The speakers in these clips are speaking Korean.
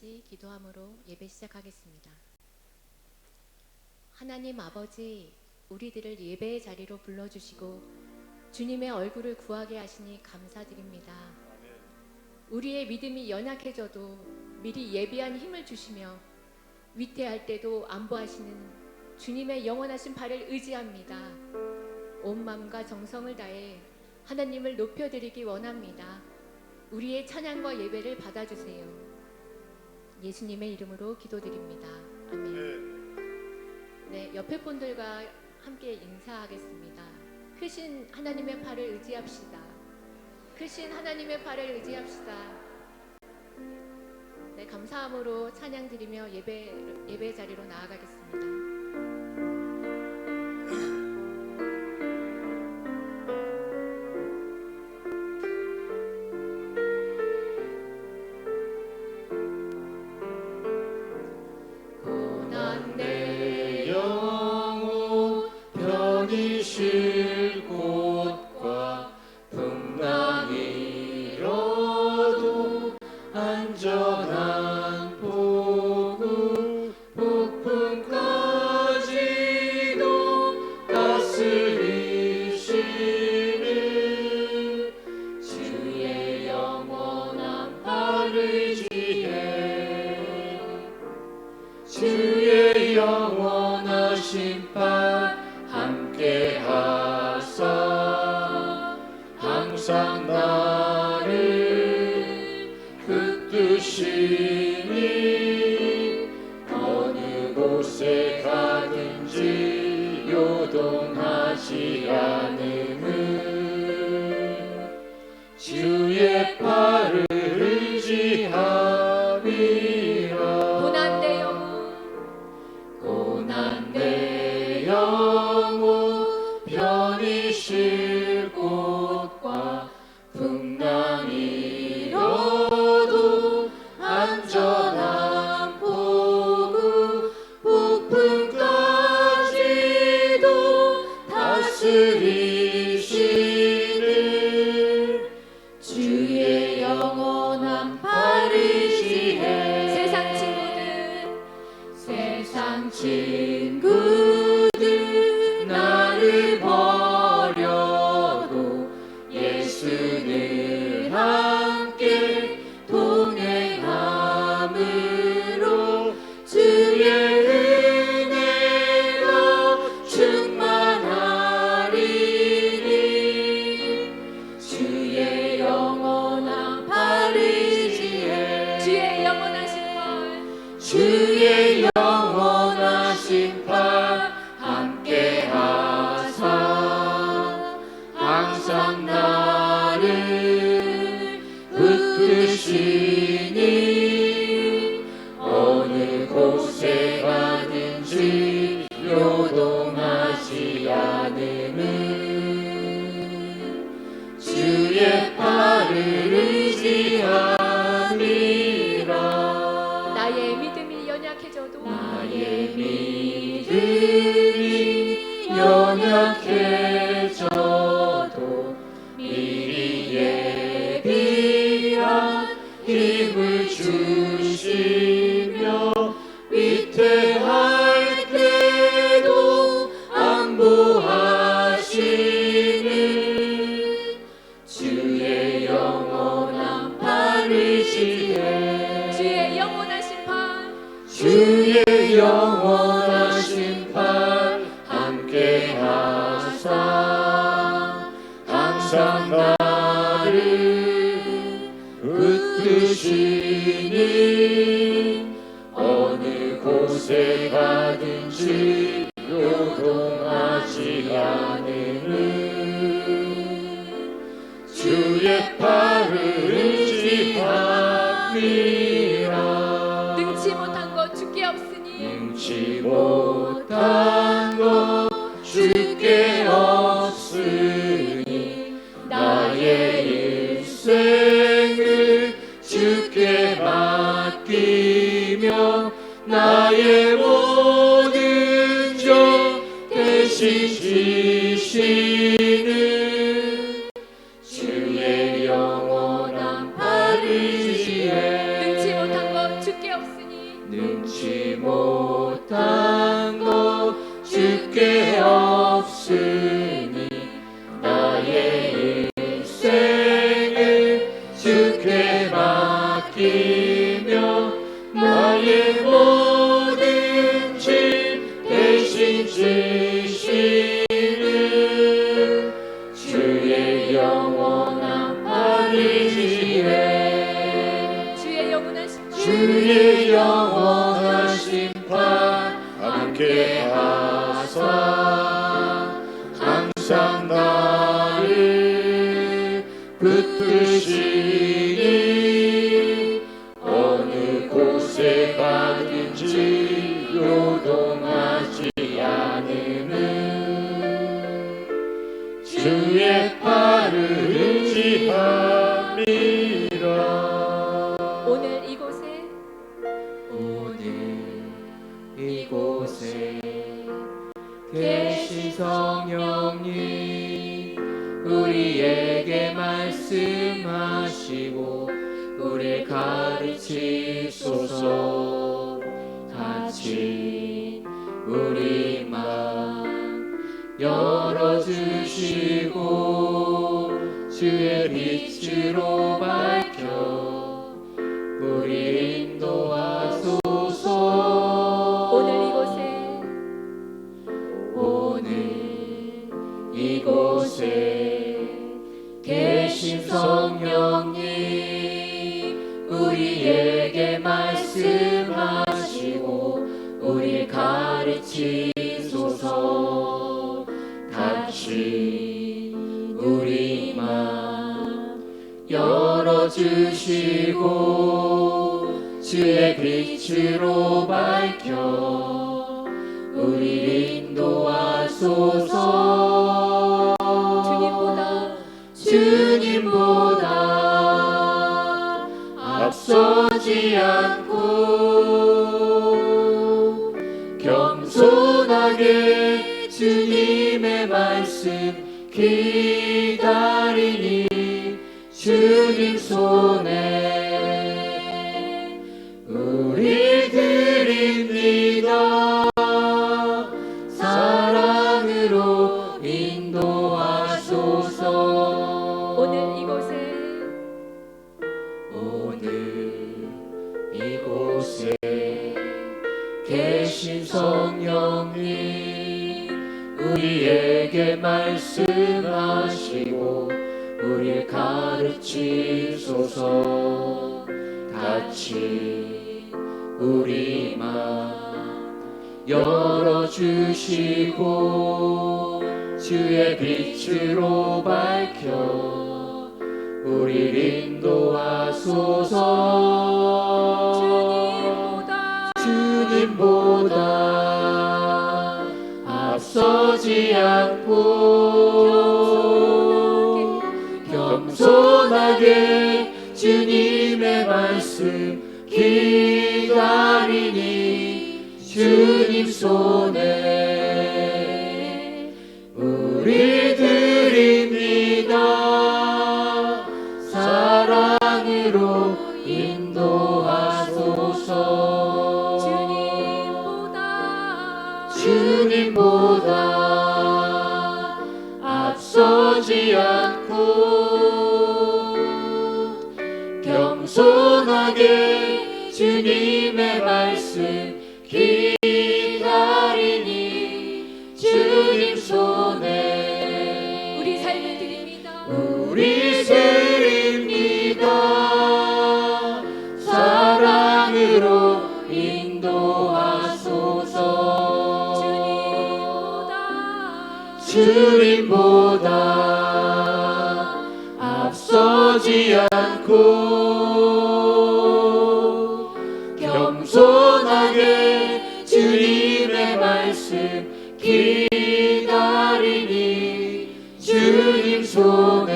같이 기도함으로 예배 시작하겠습니다. 하나님 아버지, 우리들을 예배의 자리로 불러주시고 주님의 얼굴을 구하게 하시니 감사드립니다. 우리의 믿음이 연약해져도 미리 예비한 힘을 주시며 위태할 때도 안보하시는 주님의 영원하신 발을 의지합니다. 온 마음과 정성을 다해 하나님을 높여드리기 원합니다. 우리의 찬양과 예배를 받아주세요. 예수님의 이름으로 기도드립니다. 아멘. 네, 옆에 분들과 함께 인사하겠습니다. 크신 하나님의 발을 의지합시다. 크신 하나님의 발을 의지합시다. 네, 감사함으로 찬양 드리며 예배 자리로 나아가겠습니다. 주의 영원하신 팔 함께 하사 항상 나를 붙드시니 어느 곳에 가든지 요동하지 않음을 주의 팔을 의지함이라. 내 영혼 편히 쉴 곳과 풍랑이 일어도 안전한 폭우 폭풍까지도 다스리시는 주의 영원한 팔 의지해. 세상 친구들 나를 버려도 예수는 함께 동행함으로 주의 은혜가 충만하리니 주의 영원한 팔 의지해. 주의 영원하신 팔, 주의 영원하신 팔 함께 하사 항상 나를 붙드시니 어느 곳에 가든지 요동하지 않음을 주의 팔을 의지함이라. 나의 믿음이 연약해져도 미리 예비한 힘을 주시며 위태할 때도 안보하시는 주의 영원한 팔 의지해. 주의 영원하신 팔, 주의 영원하신 팔 함께 하사 항상 나를 붙드시니 어느 곳에 가든지 요동하지 않음을 주의 팔을 의지함이라. 능치 못한 것 주께 없으니 능치 못한 것 주께 없으니 나의 일생을 주께 맡기며 나의 모든 적 대신 지시는 주의 영원한 팔 의지해. 능치 못한 것 주께 주의 영원한 심판 함께 하사 항상 나를 붙드시니 어느 곳에 가든지 요동하지 않음은 주의 팔을 의지함이라. 오늘 이곳에 계신 성령님 우리에게 말씀하시고 우리를 가르치소서. 닫힌 우리 마음 열어주시고 주의 빛으로 밝혀 우리 인도하소서. 이곳에 계신 성령님 우리에게 말씀하시고 우리를 가르치소서. 닫힌 우리 마음 열어주시고 주의 빛으로 밝혀 우리를 인도하소서. 주님보다 앞서지 않고 겸손하게 주님의 말씀 기다리니 주님 손에 우리 드립니다. 사랑으로 인도하소서. 오늘 이곳에 계신 성령님 우리에게 말씀하시고 우리를 가르치소서. 닫힌 우리 마음 열어주시고 주의 빛으로 밝혀 우리를 인도하소서. 주님보다 앞서지 않고 겸손하게 주님의 말씀 기다리니 주님 손에 우리 드립니다. 사랑으로 인도하소서. 주님보다 앞서지 않고 겸손하게 주님의 말씀 기다리니 주님 손에 우리 삶을 드립니다. 우리 드립니다. 사랑으로 인도하소서. 주님보다 앞서지 않고 겸손하게 주님의 말씀 기다리니 주님 손에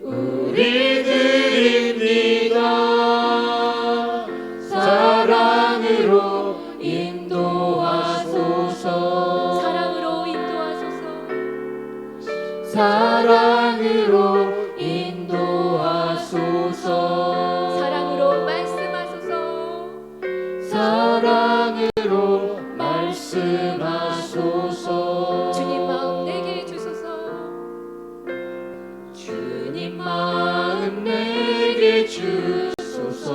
우리 드립니다. 사랑으로 인도하소서. 사랑으로 인도하소서. 사랑으로 말씀하소서. 사랑으로 말씀하소서. 주님 마음 내게 주소서. 주님 마음 내게 주소서.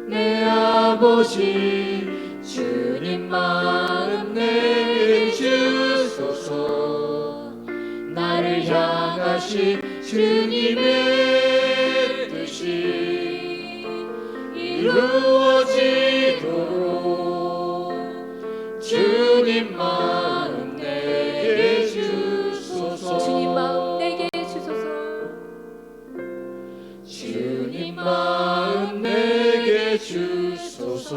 내 아버지 주님 마음 내게 주소서. 나를 향하신 주님의 뜻이 이루어지도록 주님 마음 내게 주소서. 주님 마음 내게 주소서. 주님 마음 내게 주소서.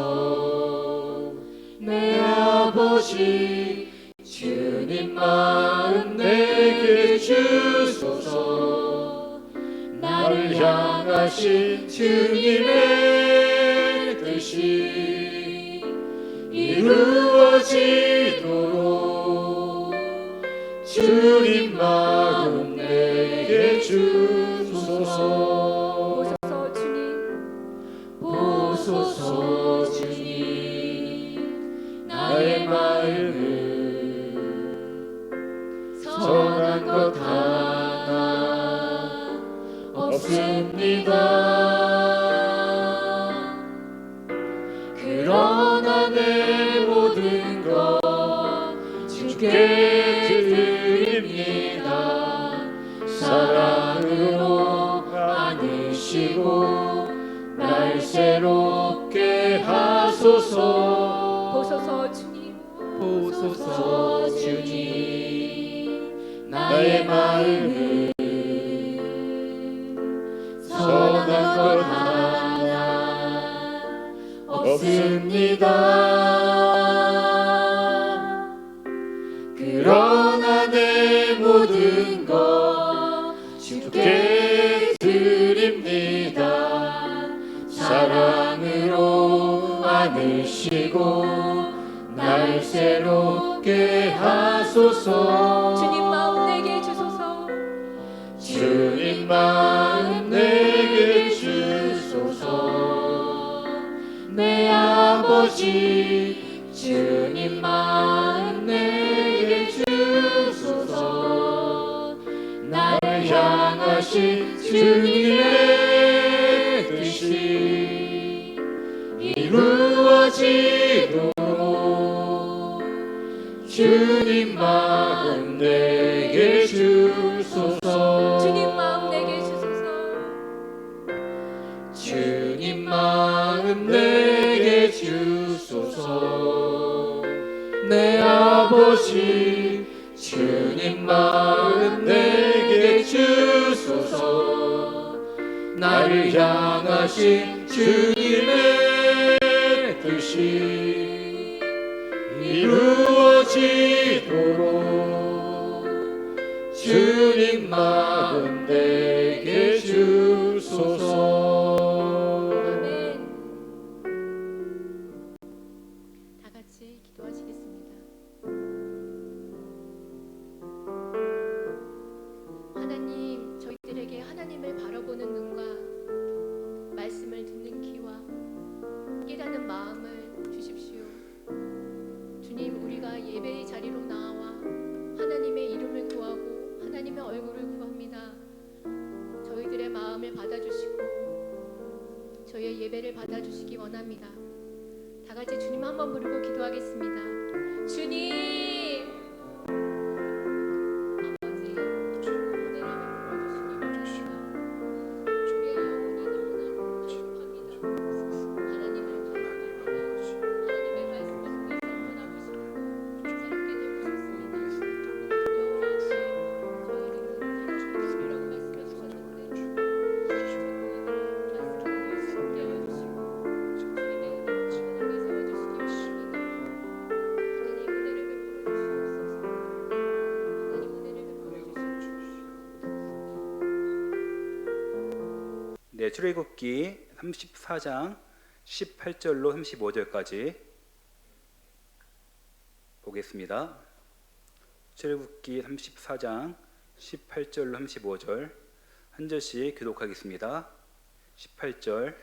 내 아버지 주님 마음 내게 주소서. 나를 향하신 주님의 뜻이 이루어지도록 주님 마음 내게 주소서. 보소서 주님, 보소서 주님, 나의 마음을 선한 것 하나 없습니다. 그러나 내 모든 것 주께 드립니다. 사랑으로 안으시고 날 새롭게 하소서. 보소서 주님, 보소서 주님, 나의 마음을 선한 것 하나 없습니다. 그러나 내 모든 것 주께 드립니다. 사랑으로 안으시고 날 새롭게 하소서. 주님 마음 내게 주소서. 주님 마음 내게 주소서. 내 아버지 주님 마음 내게 주소서. 나를 향하신 주님의 뜻이 이루어지도록 주님 마음 내게 주소서. 주님 마음 내게 주소서. 주님 마음 내게 주소서. 내 아버지 주님 마음 내게 주소서. 나를 향하신 주님의 뜻이 이루어지도록 주님 마음 내게 주소서. 아멘. 다 같이 기도하시겠습니다. 하나님, 저희들에게 하나님을 바라보는 눈과 말씀을 듣는 귀와 깨닫는 마음을 주십시오. 주님, 우리가 예배의 자리로 나와 하나님의 이름을 구하고 하나님의 얼굴을 구합니다. 저희들의 마음을 받아주시고 저희의 예배를 받아주시기 원합니다. 다 같이 주님 한번 부르고 기도하겠습니다. 주님, 아버지, 은혜를 베풀어 주시기 원합니다. 주의 영혼이 너무나 부족합니다. 하나님을 기억합니다. 하나님의 말씀을 통해서 변하고 싶고 새롭게 되고 싶습니다. 여호와께 저희는 하나님의 집이라고 말씀해 주셨는데 말씀을 새롭게 하여 주시고 주님의 은혜로 충만하게 세워주시기 원합니다. 하나님 은혜를 베풀어 주시옵소서. 하나님 은혜를 베풀어 주시옵소서. 네, 출애굽기 34장 18절로 35절까지 보겠습니다. 출애굽기 34장 18절로 35절 한 절씩 교독하겠습니다. 18절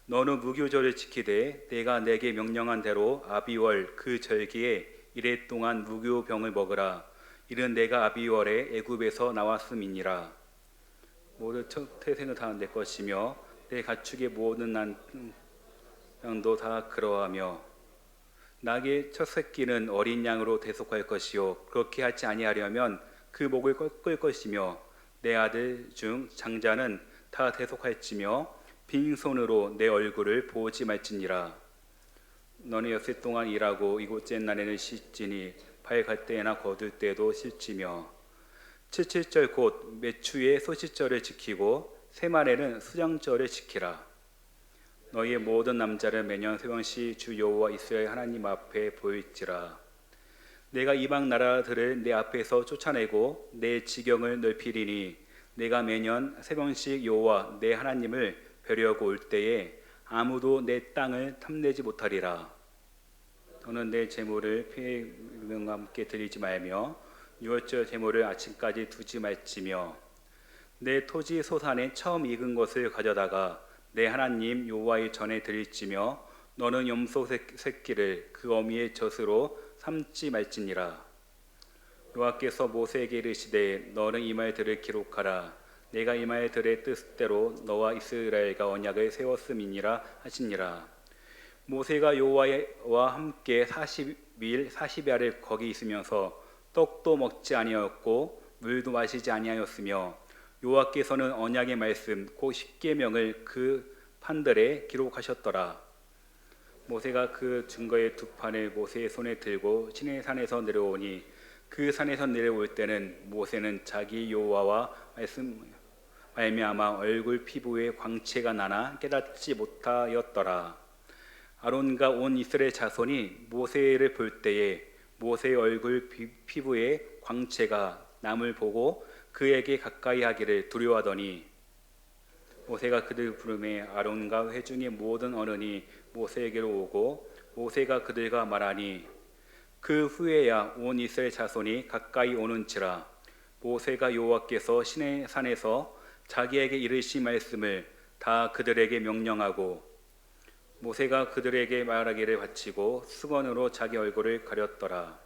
너는 무교절을 지키되 내가 내게 명령한 대로 아비월 그 절기에 이래 동안 무교병을 먹으라. 이는 내가 아비월에 애굽에서 나왔음이니라. 모든 첫 태생은 다 내 것이며 내 가축의 모든 양도 다 그러하며 낙의 첫 새끼는 어린 양으로 대속할 것이요 그렇게 하지 아니하려면 그 목을 꺾을 것이며 내 아들 중 장자는 다 대속할지며 빈손으로 내 얼굴을 보지 말지니라. 너는 엿새 동안 일하고 이곳 옛날에는 씻지니 발갈 때나 거둘 때도 씻지며 칠칠절 곧 매추의 소시절을 지키고 세말에는 수장절을 지키라. 너희의 모든 남자를 매년 세왕시 주 여호와 이스라엘 하나님 앞에 보일지라. 내가 이방 나라들을 내 앞에서 쫓아내고 내 지경을 넓히리니 내가 매년 세번씩 여호와 내 하나님을 뵈려고 올 때에 아무도 내 땅을 탐내지 못하리라. 너는 내 제물을 피해명과 함께 드리지 말며 유월절 제물을 아침까지 두지 말지며 내 토지 소산에 처음 익은 것을 가져다가 내 하나님 여호와의 전에 드릴지며 너는 염소 새끼를 그 어미의 젖으로 삼지 말지니라. 여호와께서 모세에게 이르시되 너는 이 말들을 기록하라. 내가 이 말들의 뜻대로 너와 이스라엘과 언약을 세웠음이니라 하시니라. 모세가 여호와와 함께 40일 40야를 거기 있으면서 떡도 먹지 아니하였고 물도 마시지 아니하였으며 여호와께서는 언약의 말씀 곧 십계명을 그 판들에 기록하셨더라. 모세가 그 증거의 두 판을 모세의 손에 들고 시내산에서 내려오니 그 산에서 내려올 때는 모세는 자기 여호와와 말미암아 얼굴 피부에 광채가 나나 깨닫지 못하였더라. 아론과 온 이스라엘 자손이 모세를 볼 때에 모세의 얼굴 피부에 광채가 남을 보고 그에게 가까이 하기를 두려워하더니 모세가 그들 부름에 아론과 회중의 모든 어른이 모세에게로 오고 모세가 그들과 말하니 그 후에야 온 이스라엘 자손이 가까이 오는지라. 모세가 여호와께서 시내산에서 자기에게 이르신 말씀을 다 그들에게 명령하고 모세가 그들에게 말하기를 바치고 수건으로 자기 얼굴을 가렸더라.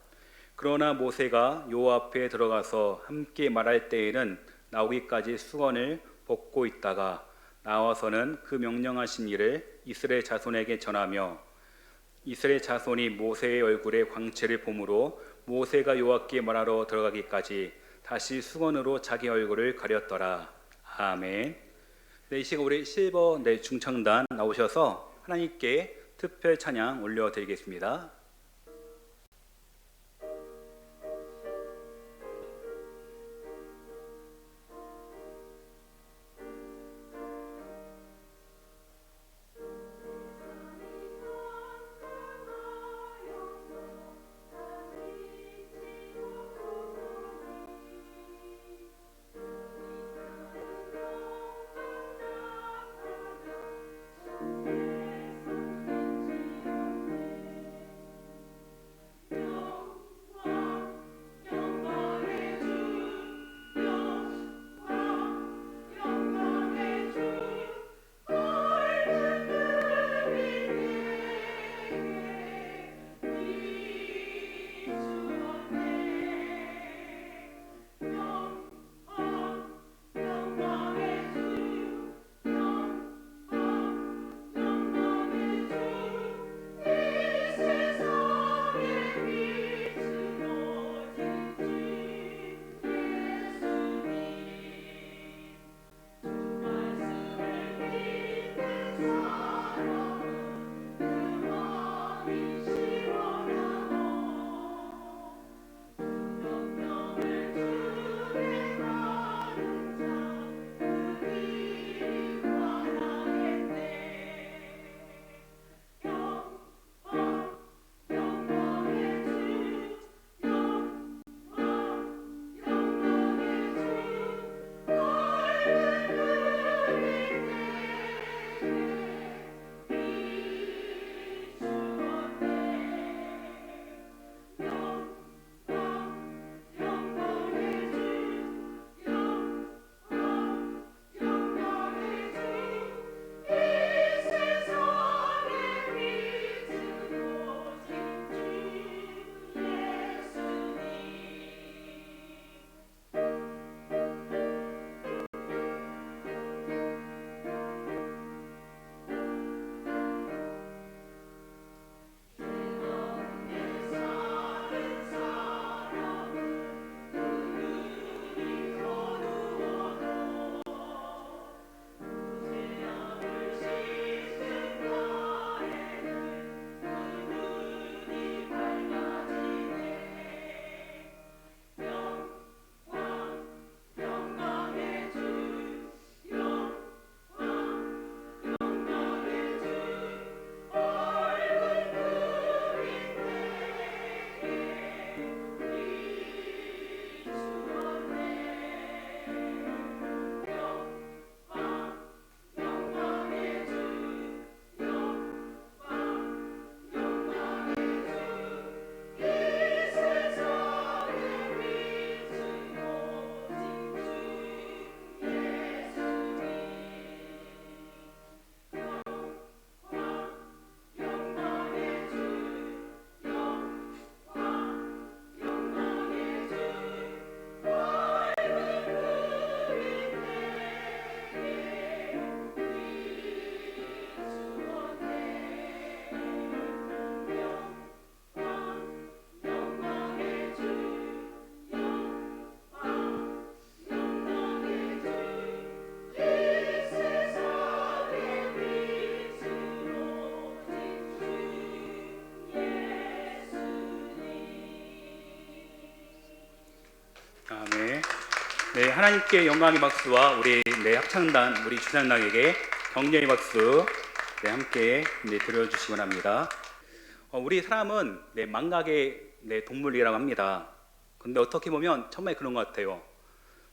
그러나 모세가 여호와 앞에 들어가서 함께 말할 때에는 나오기까지 수건을 벗고 있다가 나와서는 그 명령하신 일을 이스라엘 자손에게 전하며 이스라엘 자손이 모세의 얼굴에 광채를 보므로 모세가 여호와께 말하러 들어가기까지 다시 수건으로 자기 얼굴을 가렸더라. 아멘. 네, 이 시간 우리 실버 중창단 나오셔서 하나님께 특별 찬양 올려드리겠습니다. 아멘. 네, 하나님께 영광의 박수와 우리 합창단, 우리 주찬당에게 격려의 박수 함께 드려주시기 바랍니다. 우리 사람은 망각의 동물이라고 합니다. 근데 어떻게 보면 정말 그런 것 같아요.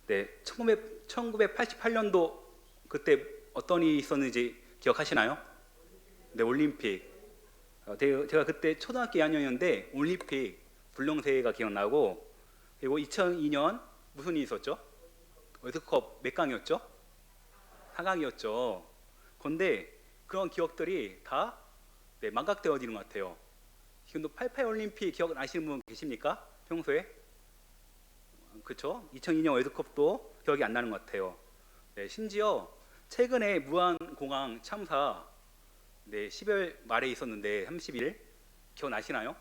1988년도 그때 어떤 일이 있었는지 기억하시나요? 올림픽. 제가 그때 초등학교 2학년이었는데 올림픽 불령새가 기억나고, 그리고 2002년 무슨 일이 있었죠? 월드컵 몇 강이었죠? 4강이었죠. 그런데 그런 기억들이 다 망각되어지는 것 같아요. 지금도 88 올림픽 기억나시는 분 계십니까? 평소에? 그렇죠? 2002년 월드컵도 기억이 안 나는 것 같아요. 심지어 최근에 무한공항 참사 12월 말에 있었는데 30일 기억나시나요?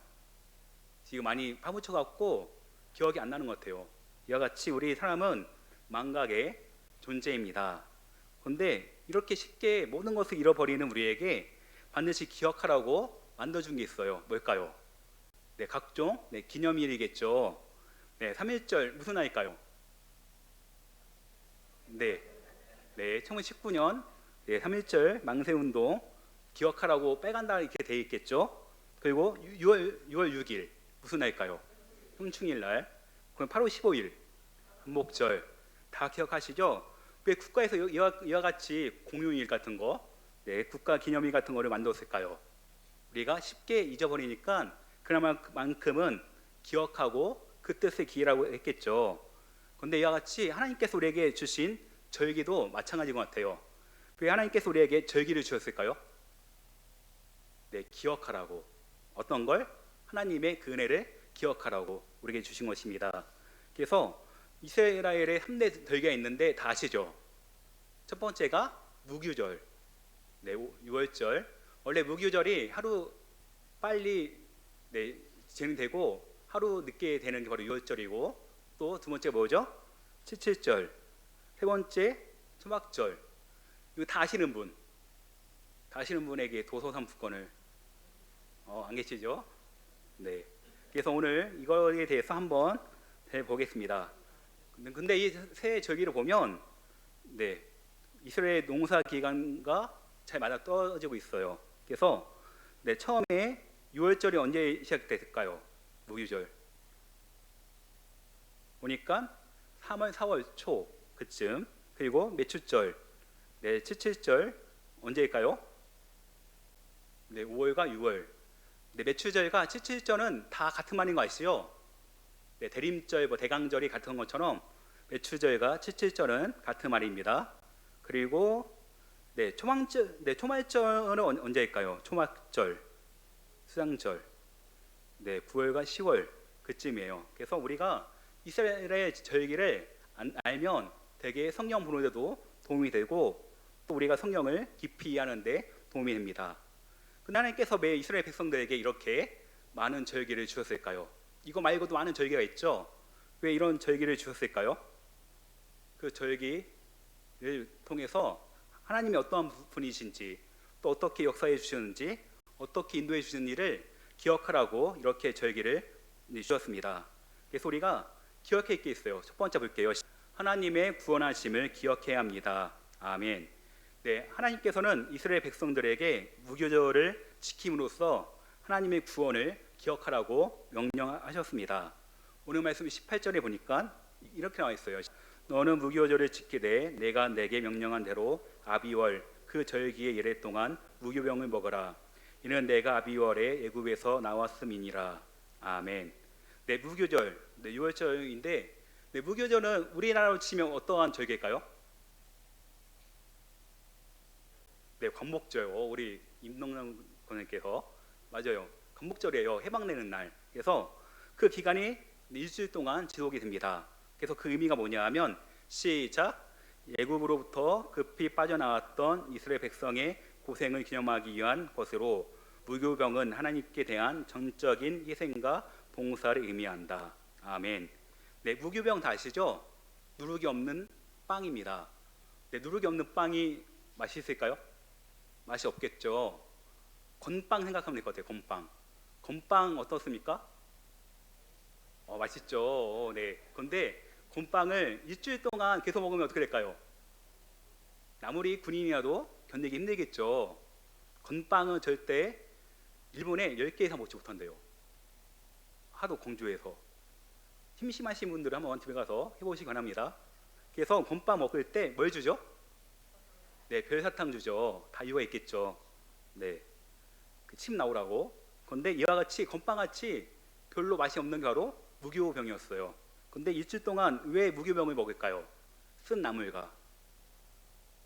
지금 많이 파묻혀갖고 기억이 안 나는 것 같아요. 이와 같이 우리 사람은 망각의 존재입니다. 그런데 이렇게 쉽게 모든 것을 잃어버리는 우리에게 반드시 기억하라고 만들어준 게 있어요. 뭘까요? 각종 기념일이겠죠. 3.1절 무슨 날일까요? 1919년 3.1절 망세운동 기억하라고 빼간다 이렇게 돼 있겠죠. 그리고 6월 6일 무슨 날일까요? 형충일 날. 그럼 8월 15일 한복절 다 기억하시죠? 왜 국가에서 이와 같이 공휴일 같은 거, 국가 기념일 같은 거를 만들었을까요? 우리가 쉽게 잊어버리니까 그나마만큼은 기억하고 그 뜻을 기일하고 했겠죠. 그런데 이와 같이 하나님께서 우리에게 주신 절기도 마찬가지인 것 같아요. 왜 하나님께서 우리에게 절기를 주셨을까요? 기억하라고. 어떤 걸? 하나님의 그 은혜를 기억하라고 우리에게 주신 것입니다. 그래서 이스라엘의 3대 절기가 있는데 다 아시죠? 첫 번째가 무교절, 6월절. 원래 무교절이 하루 빨리 진행되고 하루 늦게 되는 게 바로 6월절이고, 또 두 번째 뭐죠? 칠칠절. 세 번째 초막절. 이거 다 아시는 분? 다 아시는 분에게 도서상품권을 안 계시죠? 그래서 오늘 이거에 대해서 한번 해보겠습니다. 근데 이 세 절기를 보면 이스라엘 농사 기간과 잘 맞아 떨어지고 있어요. 그래서 처음에 6월절이 언제 시작될까요? 무교절 보니까 3월 4월 초 그쯤. 그리고 매출절 칠칠절 언제일까요? 5월과 6월. 매출절과 칠칠절은 다 같은 말인 거 아시죠? 대림절, 대강절이 같은 것처럼 매출절과 칠칠절은 같은 말입니다. 그리고 초말절은 언제일까요? 초막절, 수장절. 9월과 10월 그쯤이에요. 그래서 우리가 이스라엘의 절기를 알면 되게 성경 보는데도 도움이 되고, 또 우리가 성경을 깊이 이해하는데 도움이 됩니다. 근데 하나님께서 왜 이스라엘 백성들에게 이렇게 많은 절기를 주셨을까요? 이거 말고도 많은 절기가 있죠. 왜 이런 절기를 주셨을까요? 그 절기를 통해서 하나님이 어떠한 분이신지, 또 어떻게 역사해 주셨는지, 어떻게 인도해 주신 일을 기억하라고 이렇게 절기를 주셨습니다. 그래서 우리가 기억할 게 있어요. 첫 번째 볼게요. 하나님의 구원하심을 기억해야 합니다. 아멘. 하나님께서는 이스라엘 백성들에게 무교절을 지킴으로써 하나님의 구원을 기억하라고 명령하셨습니다. 오늘 말씀 18절에 보니까 이렇게 나와 있어요. 너는 무교절을 지키되 내가 내게 명령한 대로 아비월 그 절기의 예례 동안 무교병을 먹어라. 이는 내가 아비월에 애굽에서 나왔음이니라. 아멘. 무교절, 6월절인데 무교절은 우리나라로 치면 어떠한 절기일까요? 광복절. 우리 임동남 권님께서 맞아요. 광복절이에요. 해방되는 날. 그래서 그 기간이 일주일 동안 지속이 됩니다. 그래서 그 의미가 뭐냐 하면 시작. 애굽으로부터 급히 빠져나왔던 이스라엘 백성의 고생을 기념하기 위한 것으로 무교병은 하나님께 대한 전적인 희생과 봉사를 의미한다. 아멘. 무교병 다 아시죠? 누룩이 없는 빵입니다. 누룩이 없는 빵이 맛있을까요? 맛이 없겠죠. 건빵 생각하면 될 것 같아요. 건빵. 건빵 어떻습니까? 맛있죠. 그런데 곰빵을 일주일 동안 계속 먹으면 어떻게 될까요? 아무리 군인이라도 견디기 힘들겠죠. 건빵은 절대 일본에 10개 이상 먹지 못한대요. 하도 공주해서. 심심하신 분들은 한번 집에 가서 해보시기 바랍니다. 그래서 건빵 먹을 때 뭘 주죠? 네, 별사탕 주죠. 다 이유가 있겠죠. 네, 그 침 나오라고. 그런데 이와 같이 건빵같이 별로 맛이 없는 게 바로 무교병이었어요. 근데 일주일 동안 왜 무교병을 먹을까요? 쓴 나물과,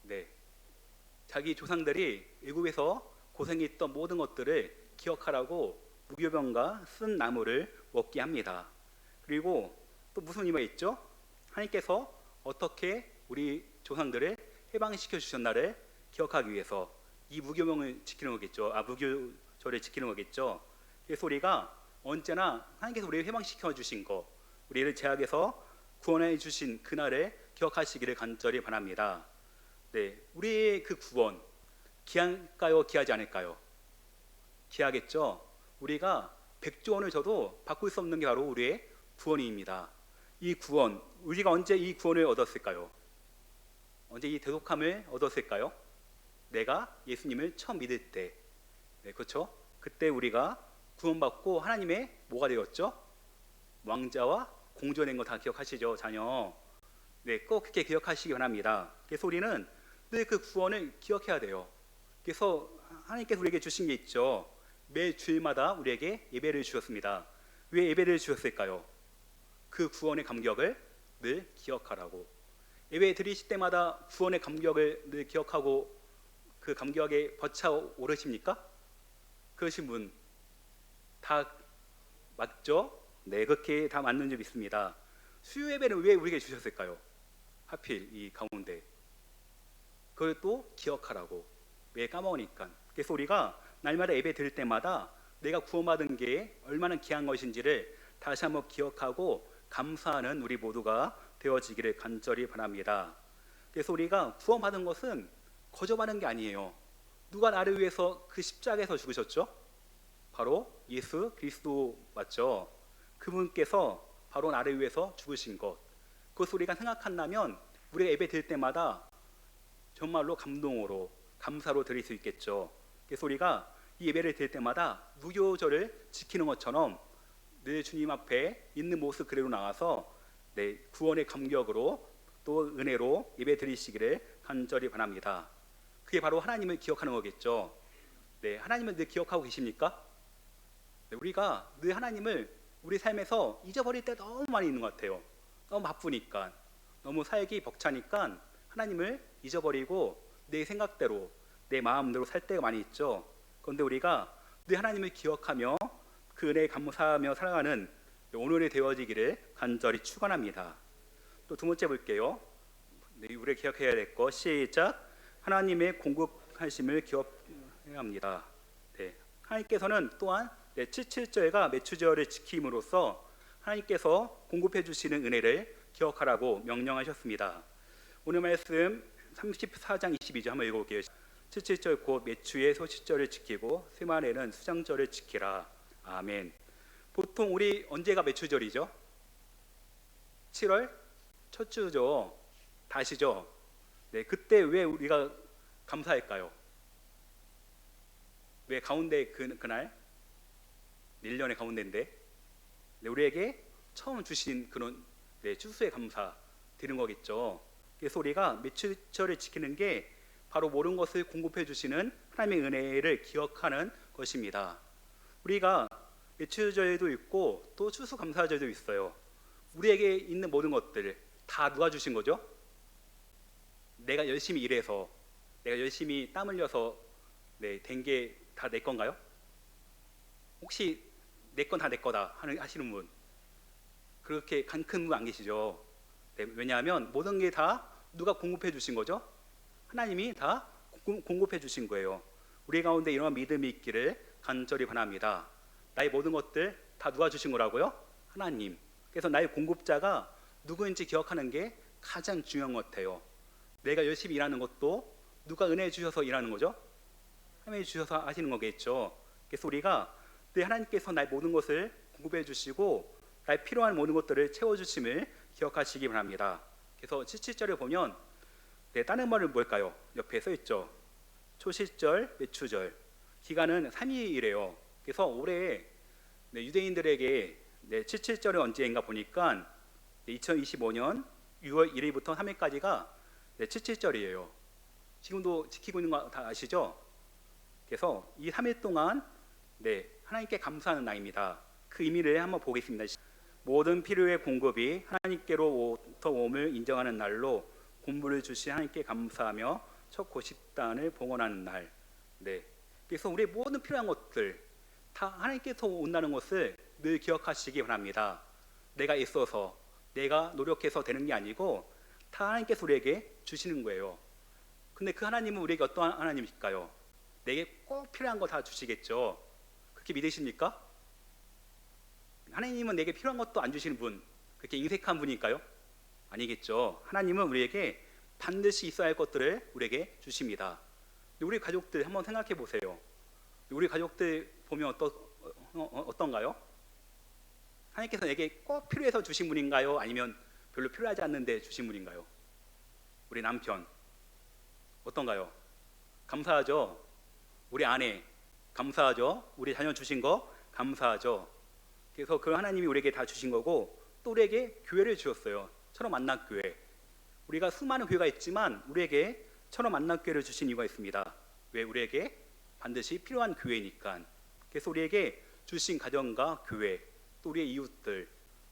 네, 자기 조상들이 애국에서 고생했던 모든 것들을 기억하라고 무교병과 쓴 나물을 먹게 합니다. 그리고 또 무슨 의미가 있죠? 하나님께서 어떻게 우리 조상들을 해방시켜 주셨나를 기억하기 위해서 이 무교병을 지키는 거겠죠. 무교절을 지키는 거겠죠. 그래서 우리가 언제나 하나님께서 우리를 해방시켜 주신 거, 우리를 제약에서 구원해 주신 그날을 기억하시기를 간절히 바랍니다. 네, 우리의 그 구원 귀할까요? 귀하지 않을까요? 귀하겠죠. 우리가 100조 원을 줘도 바꿀 수 없는 게 바로 우리의 구원입니다. 이 구원, 우리가 언제 이 구원을 얻었을까요? 언제 이 대속함을 얻었을까요? 내가 예수님을 처음 믿을 때, 네, 그렇죠? 그때 우리가 구원받고 하나님의 뭐가 되었죠? 왕자와 공주가 된 거 다 기억하시죠, 자녀? 네, 꼭 그렇게 기억하시기 바랍니다. 그래서 우리는 늘 그 구원을 기억해야 돼요. 그래서 하나님께서 우리에게 주신 게 있죠. 매 주일마다 우리에게 예배를 주셨습니다. 왜 예배를 주셨을까요? 그 구원의 감격을 늘 기억하라고. 예배 드리실 때마다 구원의 감격을 늘 기억하고 그 감격에 벅차오르십니까? 그러신 분 다 맞죠? 네, 그렇게 다 맞는 줄 믿습니다. 수요 예배는 왜 우리에게 주셨을까요? 하필 이 가운데 그걸 또 기억하라고. 왜 까먹으니까. 그래서 우리가 날마다 예배 드릴 때마다 내가 구원받은 게 얼마나 귀한 것인지를 다시 한번 기억하고 감사하는 우리 모두가 되어지기를 간절히 바랍니다. 그래서 우리가 구원받은 것은 거저받은 게 아니에요. 누가 나를 위해서 그 십자가에서 죽으셨죠? 바로 예수 그리스도 맞죠? 그분께서 바로 나를 위해서 죽으신 것, 그것을 우리가 생각한다면 우리가 예배 드릴 때마다 정말로 감동으로 감사로 드릴 수 있겠죠. 그래서 우리가 이 예배를 드릴 때마다 무교절을 지키는 것처럼 늘 주님 앞에 있는 모습 그대로 나와서 네, 구원의 감격으로 또 은혜로 예배 드리시기를 간절히 바랍니다. 그게 바로 하나님을 기억하는 거겠죠. 네, 하나님을 늘 기억하고 계십니까? 네, 우리가 늘 하나님을 우리 삶에서 잊어버릴 때 너무 많이 있는 것 같아요. 너무 바쁘니까, 너무 살기 벅차니까 하나님을 잊어버리고 내 생각대로, 내 마음대로 살 때가 많이 있죠. 그런데 우리가 늘 하나님을 기억하며 그 은혜에 감사하며 살아가는 오늘이 되어지기를 간절히 축원합니다. 또 두 번째 볼게요. 네, 우리가 기억해야 될 거, 시작. 하나님의 공급하심을 기억해야 합니다. 네, 하나님께서는 또한 77절과 매추절을 지킴으로써 하나님께서 공급해 주시는 은혜를 기억하라고 명령하셨습니다. 오늘 말씀 34장 22절 한번 읽어볼게요. 77절 곧 매추의 소시절을 지키고 세만에는 수장절을 지키라. 아멘. 보통 우리 언제가 매추절이죠? 7월 첫 주죠. 다시죠. 네, 그때 왜 우리가 감사할까요? 왜 가운데 그날 1년의 가운데인데 네, 우리에게 처음 주신 그런 네, 추수의 감사 드리는 거겠죠. 그래서 우리가 매추절을 지키는 게 바로 모든 것을 공급해 주시는 하나님의 은혜를 기억하는 것입니다. 우리가 매추절도 있고 또 추수감사절도 있어요. 우리에게 있는 모든 것들 다 누가 주신 거죠? 내가 열심히 일해서, 내가 열심히 땀 흘려서 네, 된 게 다 내 건가요? 혹시 내 건 다 내 거다 하시는 분 그렇게 큰 분 안 계시죠? 네, 왜냐하면 모든 게 다 누가 공급해 주신 거죠? 하나님이 다 공급해 주신 거예요. 우리 가운데 이러한 믿음이 있기를 간절히 바랍니다. 나의 모든 것들 다 누가 주신 거라고요? 하나님. 그래서 나의 공급자가 누구인지 기억하는 게 가장 중요한 것 같아요. 내가 열심히 일하는 것도 누가 은혜 주셔서 일하는 거죠? 하나님이 주셔서 하시는 거겠죠. 그래서 우리가 늘 하나님께서 나의 모든 것을 공급해 주시고 나의 필요한 모든 것들을 채워주심을 기억하시기 바랍니다. 그래서 77절을 보면 다른 말은 뭘까요? 옆에 써 있죠. 초실절, 매추절. 기간은 3일이래요. 그래서 올해 유대인들에게 77절이 언제인가 보니까 2025년 6월 1일부터 3일까지가 77절이에요. 지금도 지키고 있는 거 다 아시죠? 그래서 이 3일 동안 하나님께 감사하는 날입니다. 그 의미를 한번 보겠습니다. 모든 필요의 공급이 하나님께로부터 옴을 인정하는 날로 공부를 주신 하나님께 감사하며 첫 고식단을 봉헌하는 날. 그래서 우리의 모든 필요한 것들 다 하나님께서 온다는 것을 늘 기억하시기 바랍니다. 내가 있어서 내가 노력해서 되는 게 아니고 다 하나님께서 우리에게 주시는 거예요. 근데 그 하나님은 우리에게 어떤 하나님일까요? 내게 꼭 필요한 거 다 주시겠죠. 그렇게 믿으십니까? 하나님은 내게 필요한 것도 안 주시는 분, 그렇게 인색한 분일까요? 아니겠죠. 하나님은 우리에게 반드시 있어야 할 것들을 우리에게 주십니다. 우리 가족들 한번 생각해 보세요. 우리 가족들 보면 어떤가요? 하나님께서 내게 꼭 필요해서 주신 분인가요? 아니면 별로 필요하지 않는데 주신 분인가요? 우리 남편 어떤가요? 감사하죠. 우리 아내 감사하죠. 우리 자녀 주신 거 감사하죠. 그래서 그 하나님이 우리에게 다 주신 거고 또 우리에게 교회를 주셨어요. 처럼 만난 교회. 우리가 수많은 교회가 있지만 우리에게 처럼 만난 교회를 주신 이유가 있습니다. 왜? 우리에게 반드시 필요한 교회니까. 그래서 우리에게 주신 가정과 교회, 또 우리의 이웃들,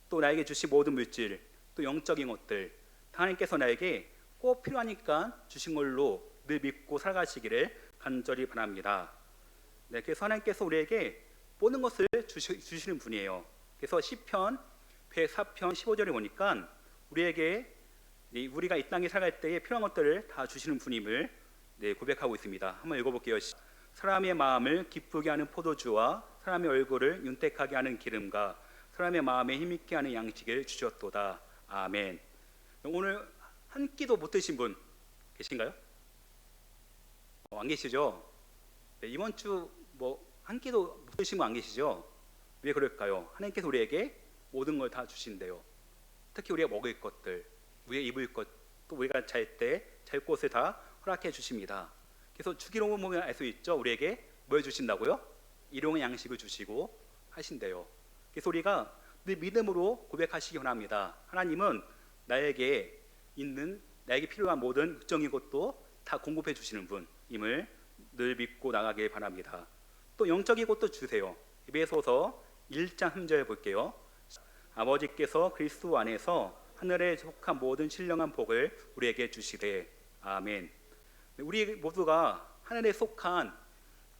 또 나에게 주신 모든 물질, 또 영적인 것들 하나님께서 나에게 꼭 필요하니까 주신 걸로 늘 믿고 살아가시기를 간절히 바랍니다. 그래서 하나님께서 우리에게 모든 것을 주시는 분이에요. 그래서 시편 104편 15절에 보니까 우리에게 우리가 이 땅에 살아갈 때에 필요한 것들을 다 주시는 분임을 고백하고 있습니다. 한번 읽어볼게요. 사람의 마음을 기쁘게 하는 포도주와 사람의 얼굴을 윤택하게 하는 기름과 사람의 마음에 힘있게 하는 양식을 주셨도다. 아멘. 오늘 한 끼도 못 드신 분 계신가요? 안 계시죠? 이번 주 한 끼도 못 드신 분 안 계시죠? 왜 그럴까요? 하나님께서 우리에게 모든 걸 다 주신대요. 특히 우리가 먹을 것들, 우리가 입을 것, 또 우리가 잘 때 잘 곳을 다 허락해 주십니다. 그래서 주기로 보면 알 수 있죠. 우리에게 뭘 주신다고요? 일용의 양식을 주시고 하신대요. 그래서 우리가 늘 믿음으로 고백하시기 바랍니다. 하나님은 나에게 필요한 모든 걱정인 것도 다 공급해 주시는 분임을 늘 믿고 나가길 바랍니다. 또 영적인 것도 주세요. 에베소서 1장 3절 볼게요. 아버지께서 그리스도 안에서 하늘에 속한 모든 신령한 복을 우리에게 주시되 아멘. 우리 모두가 하늘에 속한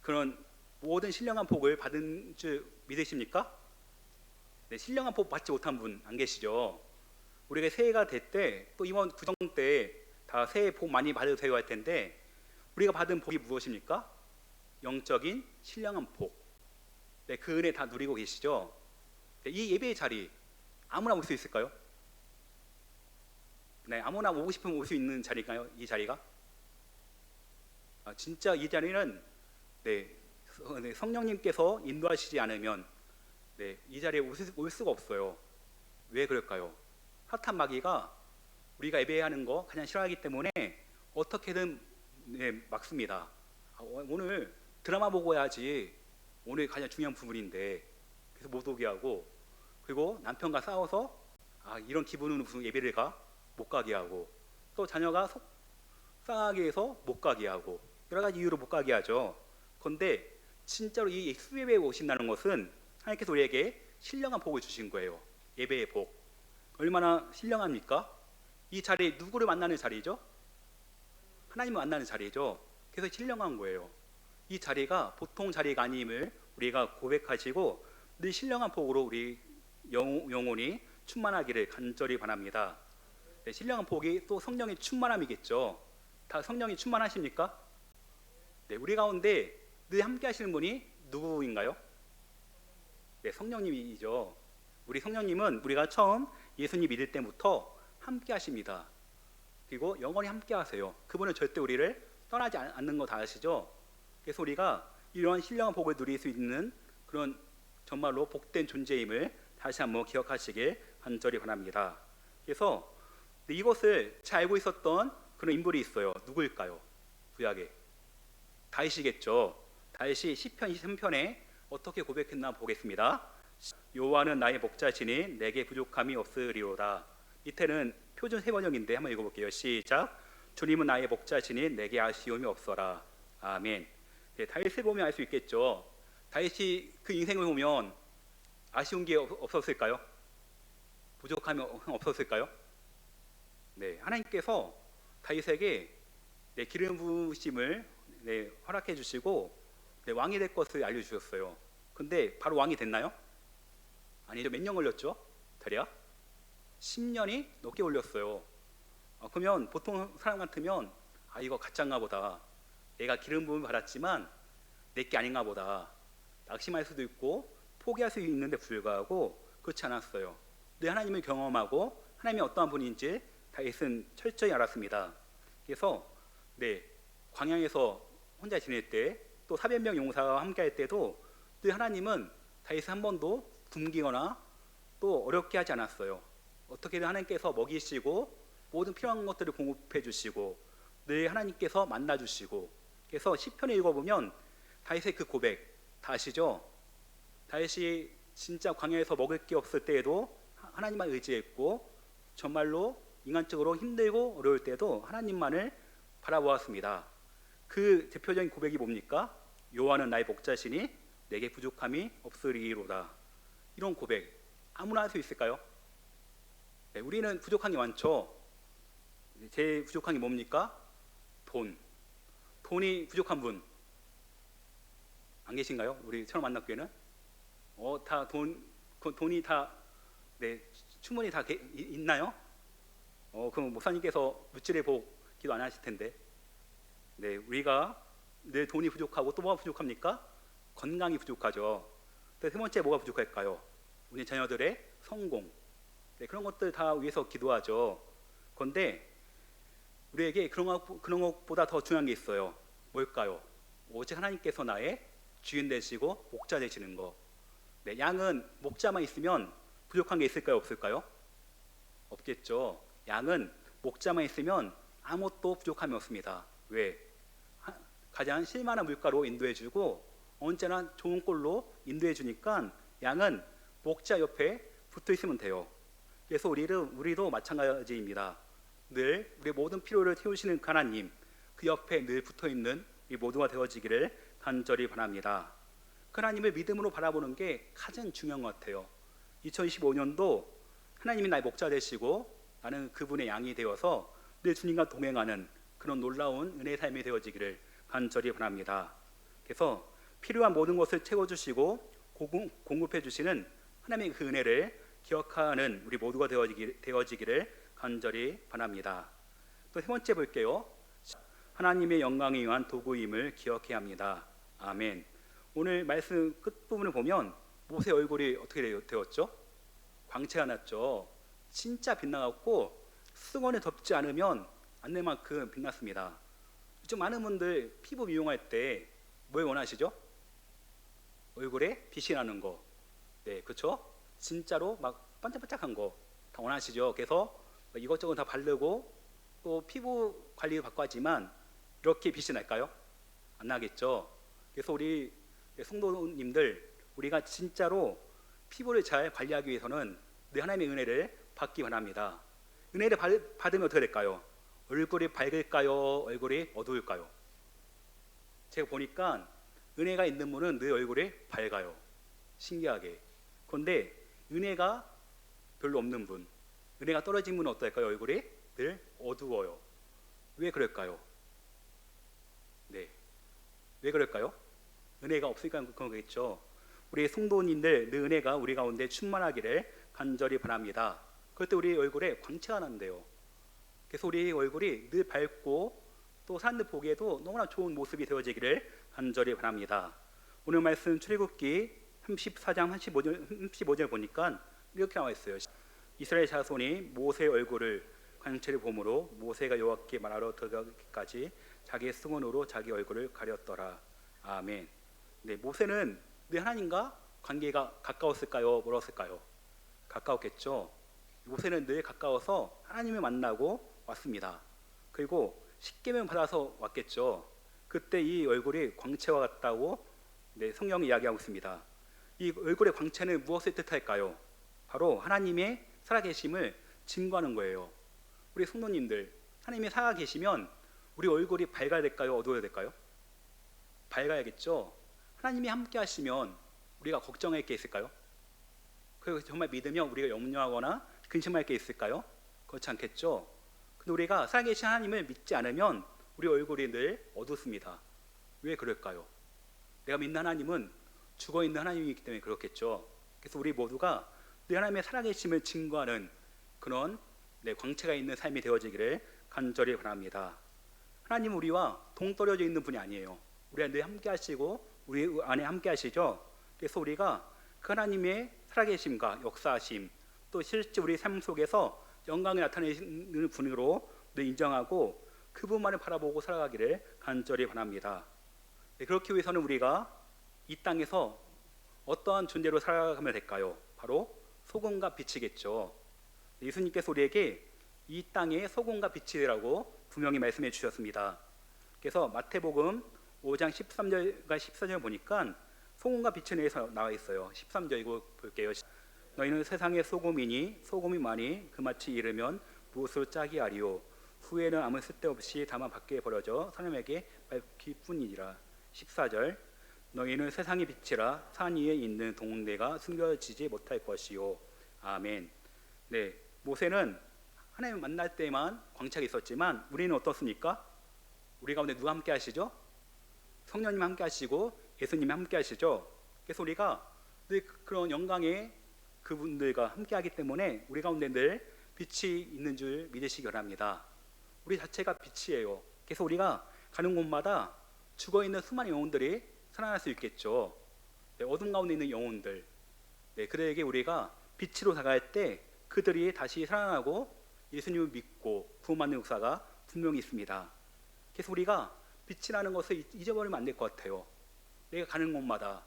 그런 모든 신령한 복을 받은 줄 믿으십니까? 신령한 복 받지 못한 분 안 계시죠? 우리가 새해가 될 때 또 이번 구정 때 다 새해 복 많이 받으세요 할 텐데 우리가 받은 복이 무엇입니까? 영적인 신령한 복. 그 은혜 다 누리고 계시죠? 이 예배의 자리 아무나 올 수 있을까요? 아무나 오고 싶으면 올 수 있는 자리인가요? 이 자리가? 진짜 이 자리는 성령님께서 인도하시지 않으면 이 자리에 올 수가 없어요. 왜 그럴까요? 사탄 마귀가 우리가 예배하는 거 가장 싫어하기 때문에 어떻게든 막습니다. 오늘 드라마 보고 해야지. 오늘 가장 중요한 부분인데 그래서 못 오게 하고, 그리고 남편과 싸워서 이런 기분은 무슨 예배를 못 가게 하고, 또 자녀가 속상하게 해서 못 가게 하고, 여러 가지 이유로 못 가게 하죠. 그런데 진짜로 이 수예배에 오신다는 것은 하나님께서 우리에게 신령한 복을 주신 거예요. 예배의 복. 얼마나 신령합니까? 이 자리 누구를 만나는 자리죠? 하나님을 만나는 자리죠. 그래서 신령한 거예요. 이 자리가 보통 자리가 아님을 우리가 고백하시고 늘 신령한 복으로 우리 영혼이 충만하기를 간절히 바랍니다. 신령한 복이 또 성령의 충만함이겠죠. 다 성령이 충만하십니까? 우리 가운데 늘 함께 하시는 분이 누구인가요? 성령님이죠. 우리 성령님은 우리가 처음 예수님 믿을 때부터 함께 하십니다. 그리고 영원히 함께 하세요. 그분은 절대 우리를 떠나지 않는 거 다 아시죠? 그래서 우리가 이런 신령한 복을 누릴 수 있는 그런 정말로 복된 존재임을 다시 한번 기억하시길 간절히 바랍니다. 그래서 이것을 잘 알고 있었던 그런 인물이 있어요. 누구일까요? 구약에 다윗이겠죠. 다윗이 시편 23편에 어떻게 고백했나 보겠습니다. 여호와는 나의 목자시니 내게 부족함이 없으리로다. 밑에는 표준 세번역인데 한번 읽어볼게요. 시작. 주님은 나의 목자시니 내게 아쉬움이 없어라. 아멘. 네, 다윗을 보면 알 수 있겠죠. 다윗이 그 인생을 보면 아쉬운 게 없었을까요? 부족함이 없었을까요? 네, 하나님께서 다윗에게 기름 부으심을 허락해 주시고 왕이 될 것을 알려주셨어요. 근데 바로 왕이 됐나요? 아니죠. 몇 년 걸렸죠? 대략 10년이 넘게 걸렸어요. 그러면 보통 사람 같으면 이거 가짜인가 보다, 내가 기름 부음을 받았지만 내게 아닌가 보다 낙심할 수도 있고 포기할 수 있는데 불구하고 그렇지 않았어요. 늘 하나님을 경험하고 하나님이 어떠한 분인지 다윗은 철저히 알았습니다. 그래서 광야에서 혼자 지낼 때, 또 400명 용사와 함께 할 때도 늘 하나님은 다윗을 한 번도 굶기거나 또 어렵게 하지 않았어요. 어떻게든 하나님께서 먹이시고 모든 필요한 것들을 공급해 주시고 늘 하나님께서 만나 주시고. 그래서 시편을 읽어보면 다윗의 그 고백 다 아시죠? 다윗이 진짜 광야에서 먹을 게 없을 때에도 하나님만 의지했고, 정말로 인간적으로 힘들고 어려울 때도 하나님만을 바라보았습니다. 그 대표적인 고백이 뭡니까? 여호와는 나의 목자시니 내게 부족함이 없으리로다. 이런 고백 아무나 할 수 있을까요? 네, 우리는 부족한 게 많죠. 제일 부족한 게 뭡니까? 돈이 부족한 분 안 계신가요? 우리 처음 만났기에는 다 돈이 다 충분히 다 있나요? 그럼 목사님께서 물질의 복 기도 안 하실 텐데. 우리가 늘 돈이 부족하고 또 뭐가 부족합니까? 건강이 부족하죠. 세 번째 뭐가 부족할까요? 우리 자녀들의 성공. 그런 것들 다 위해서 기도하죠. 그런데 우리에게 그런 것보다 더 중요한 게 있어요. 뭘까요? 오직 하나님께서 나의 주인 되시고 목자 되시는 거. 양은 목자만 있으면 부족한 게 있을까요? 없을까요? 없겠죠. 양은 목자만 있으면 아무것도 부족함이 없습니다. 왜? 가장 실만한 물가로 인도해주고 언제나 좋은 꼴로 인도해주니까 양은 목자 옆에 붙어 있으면 돼요. 그래서 우리도 마찬가지입니다. 늘 우리의 모든 필요를 채우시는 하나님, 그 옆에 늘 붙어 있는 이 모두가 되어지기를 간절히 바랍니다. 하나님을 믿음으로 바라보는 게 가장 중요한 것 같아요. 2025년도 하나님이 나의 목자 되시고 나는 그분의 양이 되어서 늘 주님과 동행하는 그런 놀라운 은혜의 삶이 되어지기를 간절히 바랍니다. 그래서 필요한 모든 것을 채워주시고 공급해 주시는 하나님의 그 은혜를 기억하는 우리 모두가 되어지기를 간절히 바랍니다. 또 세 번째 볼게요. 하나님의 영광에 의한 도구임을 기억해야 합니다. 아멘. 오늘 말씀 끝부분을 보면 모세 얼굴이 어떻게 되었죠? 광채가 났죠. 진짜 빛나갖고 수건에 덮지 않으면 안 될 만큼 빛났습니다. 좀 많은 분들 피부 미용할 때 뭘 원하시죠? 얼굴에 빛이 나는 거. 그렇죠? 진짜로 막 반짝반짝한 거 다 원하시죠. 그래서 이것저것 다 바르고 또 피부 관리 받고 하지만 이렇게 빛이 날까요? 안 나겠죠. 그래서 우리 성도님들, 우리가 진짜로 피부를 잘 관리하기 위해서는 늘 하나님의 은혜를 받기 바랍니다. 은혜를 받으면 어떻게 될까요? 얼굴이 밝을까요? 얼굴이 어두울까요? 제가 보니까 은혜가 있는 분은 늘 얼굴이 밝아요. 신기하게. 그런데 은혜가 별로 없는 분, 은혜가 떨어진 분은 어떨까요? 얼굴이 늘 어두워요. 왜 그럴까요? 왜 그럴까요? 은혜가 없으니까 그런 거겠죠. 우리 성도님들 늘 은혜가 우리 가운데 충만하기를 간절히 바랍니다. 그럴 때 우리 얼굴에 광채가 난대요. 그래서 우리 얼굴이 늘 밝고 또 사람들 보기에도 너무나 좋은 모습이 되어지기를 간절히 바랍니다. 오늘 말씀 출애굽기 34장 35절 보니까 이렇게 나와 있어요. 이스라엘 자손이 모세의 얼굴을 광채를 보므로 모세가 여호와께 말하러 들어가기까지 자기의 승원으로 자기 얼굴을 가렸더라. 아멘. 모세는 늘 하나님과 관계가 가까웠을까요? 멀었을까요? 가까웠겠죠. 모세는 늘 가까워서 하나님을 만나고 왔습니다. 그리고 십계명 받아서 왔겠죠. 그때 이 얼굴이 광채와 같다고 성경이 이야기하고 있습니다. 이 얼굴의 광채는 무엇을 뜻할까요? 바로 하나님의 살아계심을 증거하는 거예요. 우리 성도님들, 하나님이 살아계시면 우리 얼굴이 밝아야 될까요? 어두워야 될까요? 밝아야겠죠. 하나님이 함께 하시면 우리가 걱정할 게 있을까요? 그리고 정말 믿으면 우리가 염려하거나 근심할 게 있을까요? 그렇지 않겠죠. 근데 우리가 살아계신 하나님을 믿지 않으면 우리 얼굴이 늘 어둡습니다. 왜 그럴까요? 내가 믿는 하나님은 죽어있는 하나님이기 때문에 그렇겠죠. 그래서 우리 모두가 늘 하나님의 살아계심을 증거하는 그런 광채가 있는 삶이 되어지기를 간절히 바랍니다. 하나님은 우리와 동떨어져 있는 분이 아니에요. 우리와 늘 함께 하시고 우리 안에 함께 하시죠. 그래서 우리가 그 하나님의 살아계심과 역사하심, 또 실제 우리 삶 속에서 영광을 나타내는 분으로 늘 인정하고 그분만을 바라보고 살아가기를 간절히 바랍니다. 그렇기 위해서는 우리가 이 땅에서 어떠한 존재로 살아가면 될까요? 바로 소금과 빛이겠죠. 예수님께서 우리에게 이 땅에 소금과 빛이라고 분명히 말씀해 주셨습니다. 그래서 마태복음 5장 13절과 14절 보니까 소금과 빛에 대해서 나와 있어요. 13절 이거 볼게요. 너희는 세상의 소금이니 소금이 많이 그 맛이 잃으면 무엇으로 짜게 하리요. 후에는 아무 쓸데없이 다만 밖에 버려져 사람에게 밝힐 뿐이니라. 14절 너희는 세상의 빛이라 산 위에 있는 동네가 숨겨지지 못할 것이요. 아멘. 네, 모세는 하나님을 만날 때만 광채가 있었지만 우리는 어떻습니까? 우리 가운데 누가 함께 하시죠? 성령님 함께 하시고 예수님이 함께 하시죠. 그래서 우리가 늘 그런 영광의 그분들과 함께 하기 때문에 우리 가운데 늘 빛이 있는 줄 믿으시기 바랍니다. 우리 자체가 빛이에요. 그래서 우리가 가는 곳마다 죽어있는 수많은 영혼들이 살아날 수 있겠죠. 어둠 가운데 있는 영혼들, 그들에게 우리가 빛으로 다가갈 때 그들이 다시 살아나고 예수님을 믿고 구원받는 역사가 분명히 있습니다. 그래서 우리가 빛이라는 것을 잊어버리면 안 될 것 같아요. 내가 가는 곳마다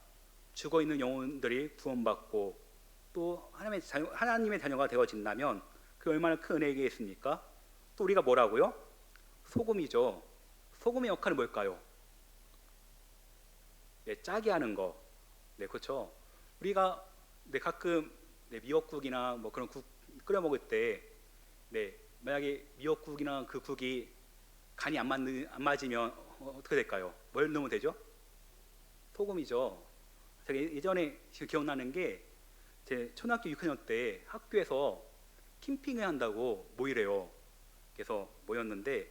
죽어있는 영혼들이 구원받고 또 하나님의 자녀가 되어진다면 그 얼마나 큰 은혜이겠습니까? 또 우리가 뭐라고요? 소금이죠. 소금의 역할은 뭘까요? 짜게 하는 거. 그렇죠. 우리가 가끔 미역국이나 뭐 그런 국 끓여 먹을 때 만약에 미역국이나 그 국이 간이 안 맞으면 어떻게 될까요? 뭘 넣으면 되죠? 소금이죠. 제가 예전에 기억나는 게 제 초등학교 6학년 때 학교에서 캠핑을 한다고 모이래요. 그래서 모였는데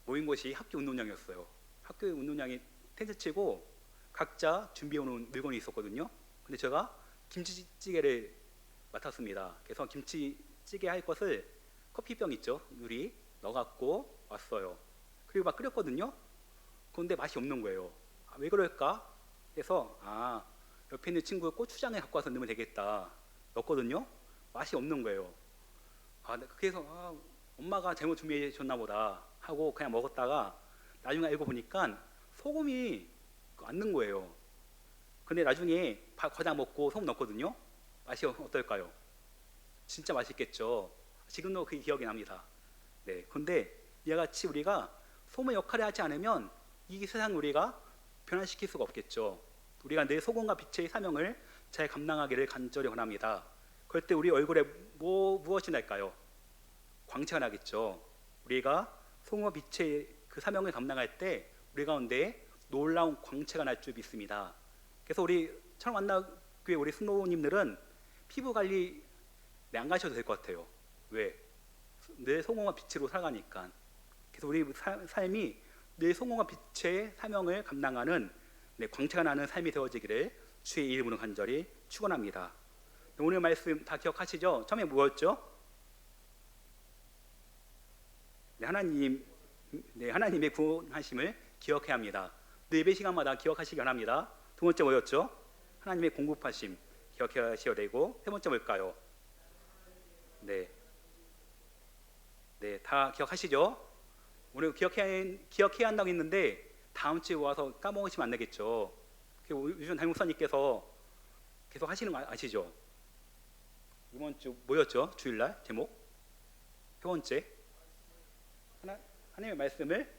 모인 곳이 학교 운동장이었어요. 학교 운동장에 텐트 치고 각자 준비해오는 물건이 있었거든요. 근데 제가 김치찌개를 맡았습니다. 그래서 김치찌개 할 것을 커피병 있죠? 유리 넣어갖고 왔어요. 그리고 막 끓였거든요. 그런데 맛이 없는 거예요. 왜 그럴까? 그래서 옆에 있는 친구 고추장에 갖고 와서 넣으면 되겠다. 넣었거든요. 맛이 없는 거예요. 그래서 엄마가 잘못 준비해 줬나 보다 하고 그냥 먹었다가 나중에 알고 보니까 소금이 안 넣은 거예요. 근데 나중에 과자 먹고 소금 넣었거든요. 맛이 어떨까요? 진짜 맛있겠죠. 지금도 그 기억이 납니다. 근데 이와 같이 우리가 소금의 역할을 하지 않으면 이 세상 우리가 변화시킬 수가 없겠죠. 우리가 내 소금과 빛의 사명을 잘 감당하기를 간절히 원합니다. 그럴 때 우리 얼굴에 무엇이 날까요? 광채가 나겠죠. 우리가 소금과 빛의 그 사명을 감당할 때 우리 가운데 놀라운 광채가 날 줄 믿습니다. 그래서 우리 철만나교회 우리 성도님들은 피부 관리 안 가셔도 될 것 같아요. 왜? 늘 소금과 빛으로 살아가니까. 그래서 우리 삶이 늘 소금과 빛의 사명을 감당하는 광채가 나는 삶이 되어지기를 주의 이름으로 간절히 축원합니다. 오늘 말씀 다 기억하시죠? 처음에 뭐였죠? 하나님의 구원하심을 기억해야 합니다. 예배 시간마다 기억하시기 바랍니다. 두 번째 뭐였죠? 하나님의 공급하심 기억하셔야 되고, 세 번째 뭘까요? 다 기억하시죠? 오늘 기억해야 한다고 했는데 다음 주에 와서 까먹으시면 안 되겠죠. 요즘 담임 목사님께서 계속 하시는 거 아시죠? 이번 주 뭐였죠? 주일날 제목 세 번째 하나님의 말씀을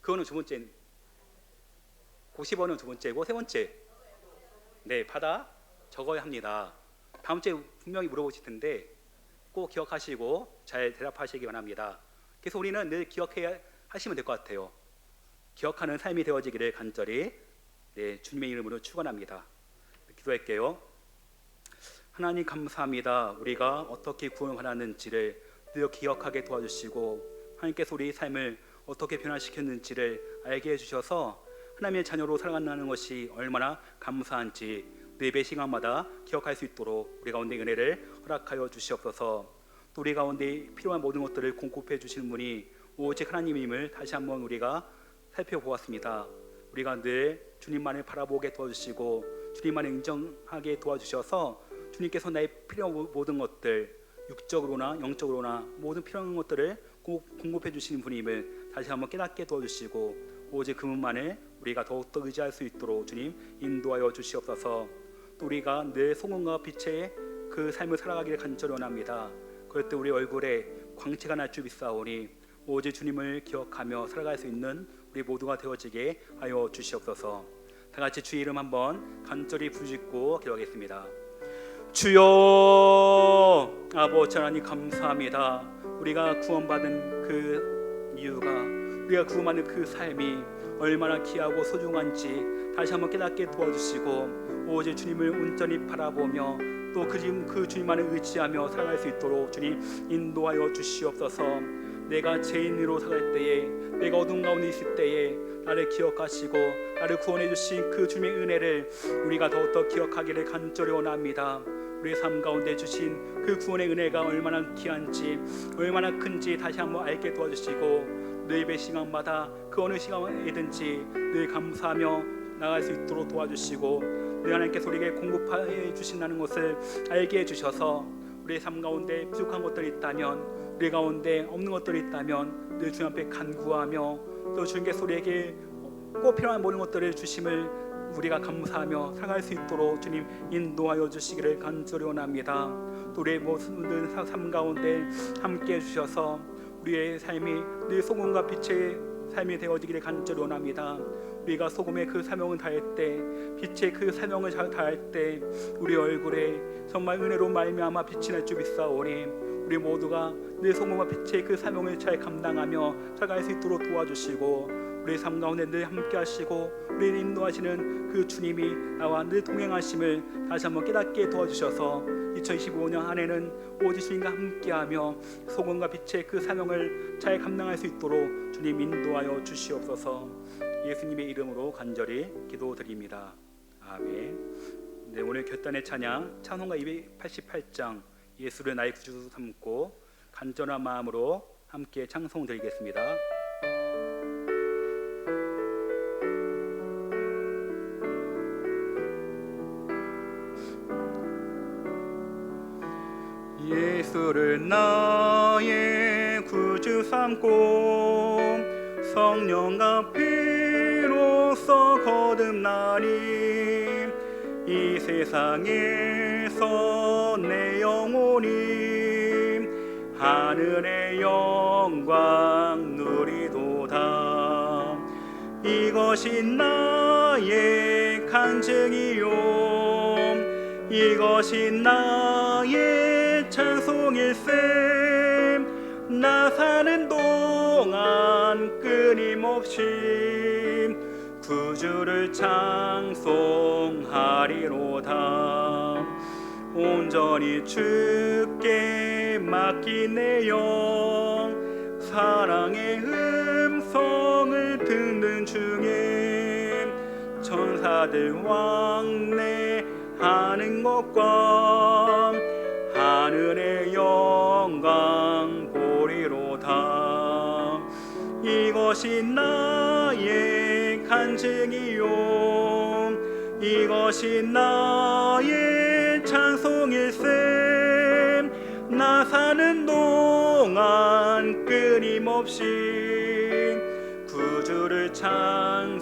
그거는 두 번째, 고시버는 두 번째고 세 번째 네 받아 적어야 합니다. 다음 주에 분명히 물어보실 텐데 꼭 기억하시고 잘 대답하시기 바랍니다. 그래서 우리는 늘 기억해야 하시면 될 것 같아요. 기억하는 삶이 되어지기를 간절히 주님의 이름으로 축원합니다. 기도할게요. 하나님 감사합니다. 우리가 어떻게 구원받았는지를 늘 기억하게 도와주시고 하나님께서 우리 삶을 어떻게 변화시켰는지를 알게 해주셔서 하나님의 자녀로 살아간다는 것이 얼마나 감사한지 늘 예배 시간마다 기억할 수 있도록 우리 가운데 은혜를 허락하여 주시옵소서. 또 우리 가운데 필요한 모든 것들을 공급해 주시는 분이 오직 하나님임을 다시 한번 우리가 살펴보았습니다. 우리가 늘 주님만을 바라보게 도와주시고 주님만을 인정하게 도와주셔서 주님께서 나의 필요한 모든 것들 육적으로나 영적으로나 모든 필요한 것들을 공급해 주시는 분임을 다시 한번 깨닫게 도와주시고 오직 그분만을 우리가 더욱더 의지할 수 있도록 주님 인도하여 주시옵소서. 또 우리가 늘 소금과 빛의 그 삶을 살아가기를 간절히 원합니다. 그럴 때 우리 얼굴에 광채가 날 줄 믿사오니 오직 주님을 기억하며 살아갈 수 있는 우리 모두가 되어지게 하여 주시옵소서. 다 같이 주의 이름 한번 간절히 부르짖고 기도하겠습니다. 주여, 아버지 하나님 감사합니다. 우리가 구원받은 그 이유가, 우리가 구원받는 그 삶이 얼마나 귀하고 소중한지 다시 한번 깨닫게 도와주시고 오직 주님을 온전히 바라보며 또 그 주님만을 의지하며 살아갈 수 있도록 주님 인도하여 주시옵소서. 내가 죄인으로 살아갈 때에, 내가 어둠 가운데 있을 때에 나를 기억하시고 나를 구원해 주신 그 주님의 은혜를 우리가 더욱더 기억하기를 간절히 원합니다. 우리의 삶 가운데 주신 그 구원의 은혜가 얼마나 귀한지 얼마나 큰지 다시 한번 알게 도와주시고 늘 예배 시간마다 그 어느 시간이든지 늘 감사하며 나갈 수 있도록 도와주시고 늘 하나님께서 우리에게 공급해 주신다는 것을 알게 해주셔서 우리의 삶 가운데 부족한 것들이 있다면, 우리 가운데 없는 것들이 있다면 늘 주님 앞에 간구하며 또 주님께서 우리에게 꼭 필요한 모든 것들을 주심을 우리가 감사하며 살아갈 수 있도록 주님 인도하여 주시기를 간절히 원합니다. 또 우리의 모든 삶 가운데 함께 해주셔서 우리의 삶이 늘 소금과 빛의 삶이 되어지기를 간절히 원합니다. 우리가 소금의 그 사명을 다할 때, 빛의 그 사명을 잘 다할 때 우리 얼굴에 정말 은혜로 말미암아 빛이 날 줄 믿사오니 우리 모두가 늘 소금과 빛의 그 사명을 잘 감당하며 살아갈 수 있도록 도와주시고 우리 삶 가운데 늘 함께 하시고 우리를 인도하시는 그 주님이 나와 늘 동행하심을 다시 한번 깨닫게 도와주셔서 2025년 한 해는 오직 주님과 함께하며 소금과 빛의 그 사명을 잘 감당할 수 있도록 주님 인도하여 주시옵소서. 예수님의 이름으로 간절히 기도드립니다. 아멘. 네, 오늘 결단의 찬양 찬송가 288장 예수를 나의 구주 삼고 간절한 마음으로 함께 찬송드리겠습니다. 예수를 나의 구주 삼고 성령과 피로써 거듭나니 이 세상에서 내 영혼이 하늘의 영광 누리도다. 이것이 나의 간증이요 이것이 나의 찬송일세. 나 사는 동안 끊임없이 구주를 찬송하리로다. 온전히 주께 맡긴 내 영 사랑의 음성을 듣는 중에 천사들 왕래하는 것과 하늘의 영광 보리로다. 이것이 나의 간증이요 이것이 나의 찬송일세. 나 사는 동안 끊임없이 구주를 찬송하리로다.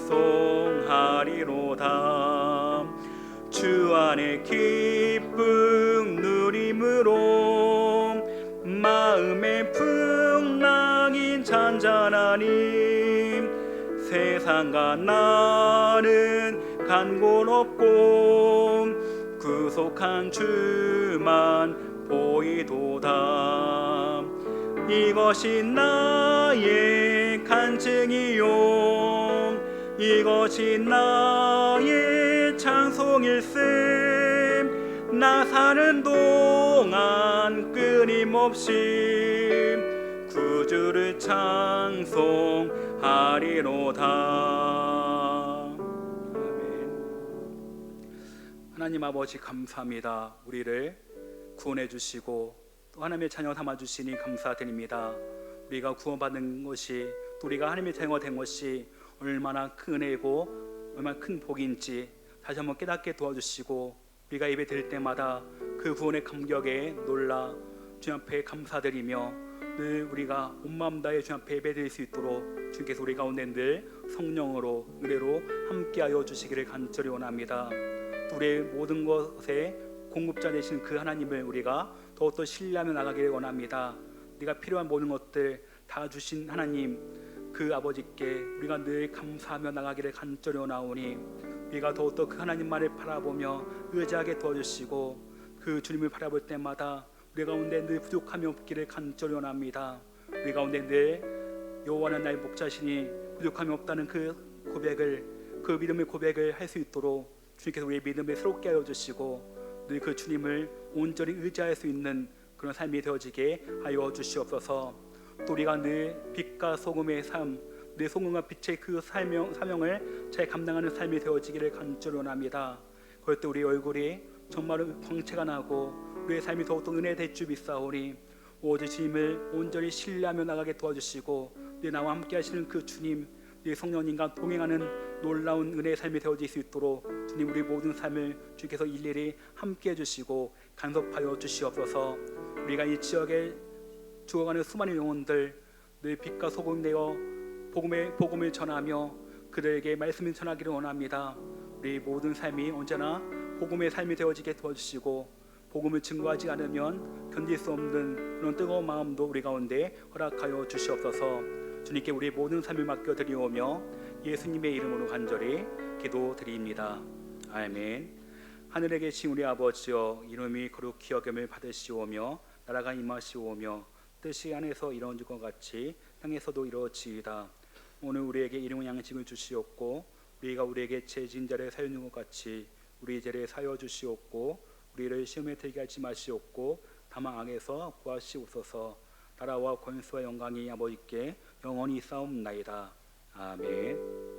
주 안에 기쁨 누리 것으로 마음의 풍랑이 잔잔하니 세상과 나는 간곤없고 구속한 주만 보이도다. 이것이 나의 간증이요 이것이 나의 찬송일세. 나 사는 동안 끊임없이 구주를 찬송하리로다. 아멘. 하나님 아버지 감사합니다. 우리를 구원해 주시고 또 하나님의 자녀 삼아 주시니 감사드립니다. 우리가 구원받는 것이 또 우리가 하나님의 자녀가 된 것이 얼마나 큰 은혜고 얼마나 큰 복인지 다시 한번 깨닫게 도와주시고 우리가 예배 드릴 때마다 그 구원의 감격에 놀라 주님 앞에 감사드리며 늘 우리가 온 마음 다해 주님 앞에 예배 드릴 수 있도록 주님께서 우리 가운데 늘 성령으로 은혜로 함께하여 주시기를 간절히 원합니다. 우리의 모든 것에 공급자 되시는 그 하나님을 우리가 더욱더 신뢰하며 나가기를 원합니다. 우리가 필요한 모든 것들 다 주신 하나님 그 아버지께 우리가 늘 감사하며 나가기를 간절히 원하오니 우리가 더욱더 그 하나님만을 바라보며 의지하게 도와주시고 그 주님을 바라볼 때마다 우리 가운데 늘 부족함이 없기를 간절히 원합니다. 우리 가운데 늘 여호와는 나의 목자시니 부족함이 없다는 그 고백을 그 믿음의 고백을 할 수 있도록 주님께서 우리의 믿음을 새롭게 하여 주시고 늘 그 주님을 온전히 의지할 수 있는 그런 삶이 되어지게 하여 주시옵소서. 또 우리가 늘 빛과 소금의 삶, 늘 소금과 빛의 그 사명을 잘 감당하는 삶이 되어지기를 간절히 원합니다. 그럴 때 우리 얼굴이 정말 광채가 나고 우리의 삶이 더욱더 은혜 대주 비싸오니 오직 주님을 온전히 신뢰하며 나가게 도와주시고 늘 나와 함께 하시는 그 주님, 늘 성령님과 동행하는 놀라운 은혜의 삶이 되어질 수 있도록 주님 우리 모든 삶을 주께서 일일이 함께 해주시고 간섭하여 주시옵소서. 우리가 이 지역에 죽어가는 수많은 영혼들 늘 빛과 소금 되어 복음을 전하며 그들에게 말씀을 전하기를 원합니다. 우리 모든 삶이 언제나 복음의 삶이 되어지게 도와주시고 복음을 증거하지 않으면 견딜 수 없는 그런 뜨거운 마음도 우리 가운데 허락하여 주시옵소서. 주님께 우리 모든 삶을 맡겨드리오며 예수님의 이름으로 간절히 기도드립니다. 아멘. 하늘에 계신 우리 아버지여, 이름이 거룩히 여김을 받으시오며 나라가 임하시오며 뜻이 안에서 이루어질 것 같이 땅에서도 이루어지이다. 오늘 우리에게 일용할 양식을 주시옵고 우리가 우리에게 죄진 자를 사하는 것 같이 우리 죄를 사하여 주시옵고 우리를 시험에 들게 하지 마시옵고 다만 악에서 구하시옵소서. 나라와 권수와 영광이 아버지께 영원히 싸움나이다. 아멘.